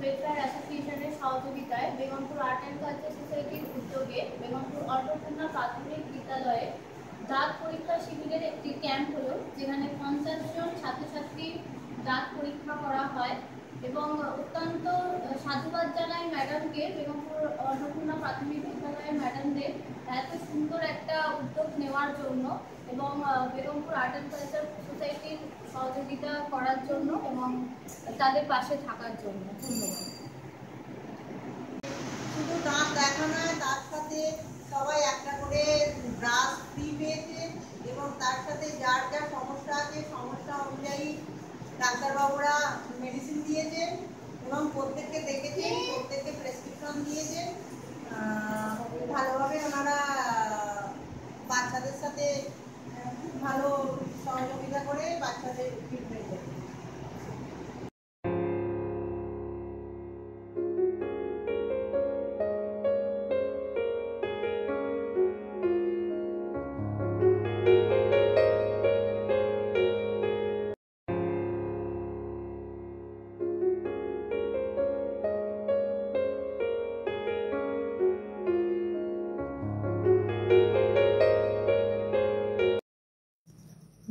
Welfare অ্যাসোসিয়েশনের সহযোগিতায় Begampur art and culture সোসাইটির উদ্যোগে বেগমপুর অন্নপূর্ণা প্রাথমিক বিদ্যালয়ে দাঁত পরীক্ষা শিবিরের একটি ক্যাম্প হলো, যেখানে 50 জন ছাত্রছাত্রীর দাঁত পরীক্ষা করা হয় এবং অত্যন্ত সাধুবাদ জানাই ম্যাডামকে, বেগমপুর অন্নপূর্ণা প্রাথমিক বিদ্যালয়ের ম্যাডামদের এত সুন্দর একটা উদ্যোগ নেওয়ার জন্য এবং বেগমপুর আর্ট অ্যান্ড কালচার সোসাইটির সহযোগিতা করার জন্য এবং তাদের পাশে থাকার জন্য। ধন্যবাদ। শুধু দাঁত দেখা নয়, তার সাথে সবাই একটা করে ব্রাশ ফ্রি পেয়েছে এবং তার সাথে যার যা সমস্যা আছে সমস্যা অনুযায়ী ডাক্তারবাবুরা মেডিসিন দিয়েছেন এবং প্রত্যেককে দেখেছেন, প্রত্যেককে প্রেসক্রিপশন দিয়েছেন। ভালোভাবে ওনারা বাচ্চাদের সাথে খুব ভালো সহযোগিতা করে বাচ্চাদের ট্রিটমেন্ট করেন।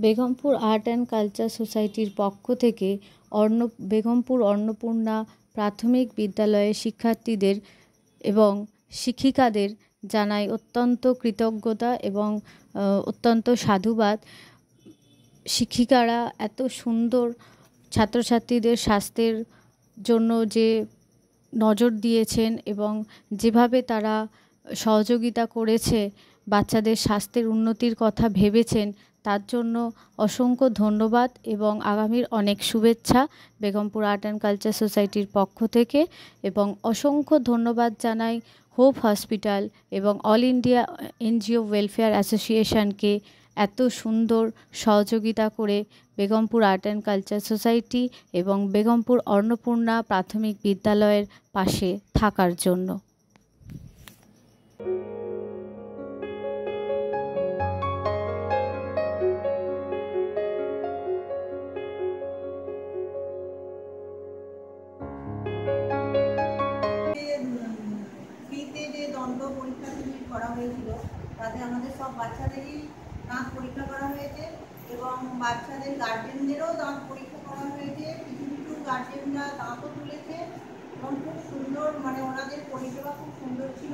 বেগমপুর আর্ট অ্যান্ড কালচার সোসাইটির পক্ষ থেকে বেগমপুর অন্নপূর্ণা প্রাথমিক বিদ্যালয়ের শিক্ষার্থীদের এবং শিক্ষিকাদের জানাই অত্যন্ত কৃতজ্ঞতা এবং অত্যন্ত সাধুবাদ। শিক্ষিকারা এত সুন্দর ছাত্রছাত্রীদের স্বাস্থ্যের জন্য যে নজর দিয়েছেন এবং যেভাবে তারা সহযোগিতা করেছে, বাচ্চাদের স্বাস্থ্যের উন্নতির কথা ভেবেছেন, তার জন্য অসংখ্য ধন্যবাদ এবং আগামীর অনেক শুভেচ্ছা বেগমপুর আর্ট অ্যান্ড কালচার সোসাইটির পক্ষ থেকে। এবং অসংখ্য ধন্যবাদ জানাই হোপ হসপিটাল এবং অল ইন্ডিয়া এনজিও ওয়েলফেয়ার অ্যাসোসিয়েশনকে এত সুন্দর সহযোগিতা করে Begampur art and culture society এবং বেগমপুর অন্নপূর্ণা প্রাথমিক বিদ্যালয়ের পাশে থাকার জন্য। পরীক্ষা শিবির করা হয়েছিল, তাতে আমাদের সব বাচ্চাদেরই দাঁত পরীক্ষা করা হয়েছে এবং বাচ্চাদের গার্জেনদেরও দাঁত পরীক্ষা করা হয়েছে। কিছু কিছু গার্জেনরা দাঁতও তুলেছে এবং খুব সুন্দর, মানে ওনাদের পরিষেবা খুব সুন্দর ছিল।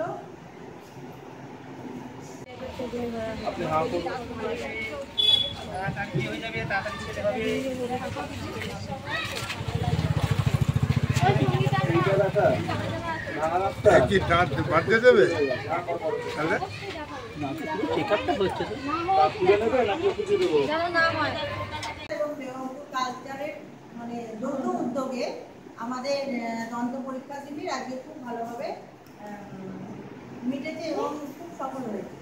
কি দাঁত বাড়তে দেবে? কালচারের মানে যৌথ উদ্যোগে আমাদের দন্ত পরীক্ষা শিবির আজকে খুব ভালোভাবে মিটেছে এবং খুব সফল হয়েছে।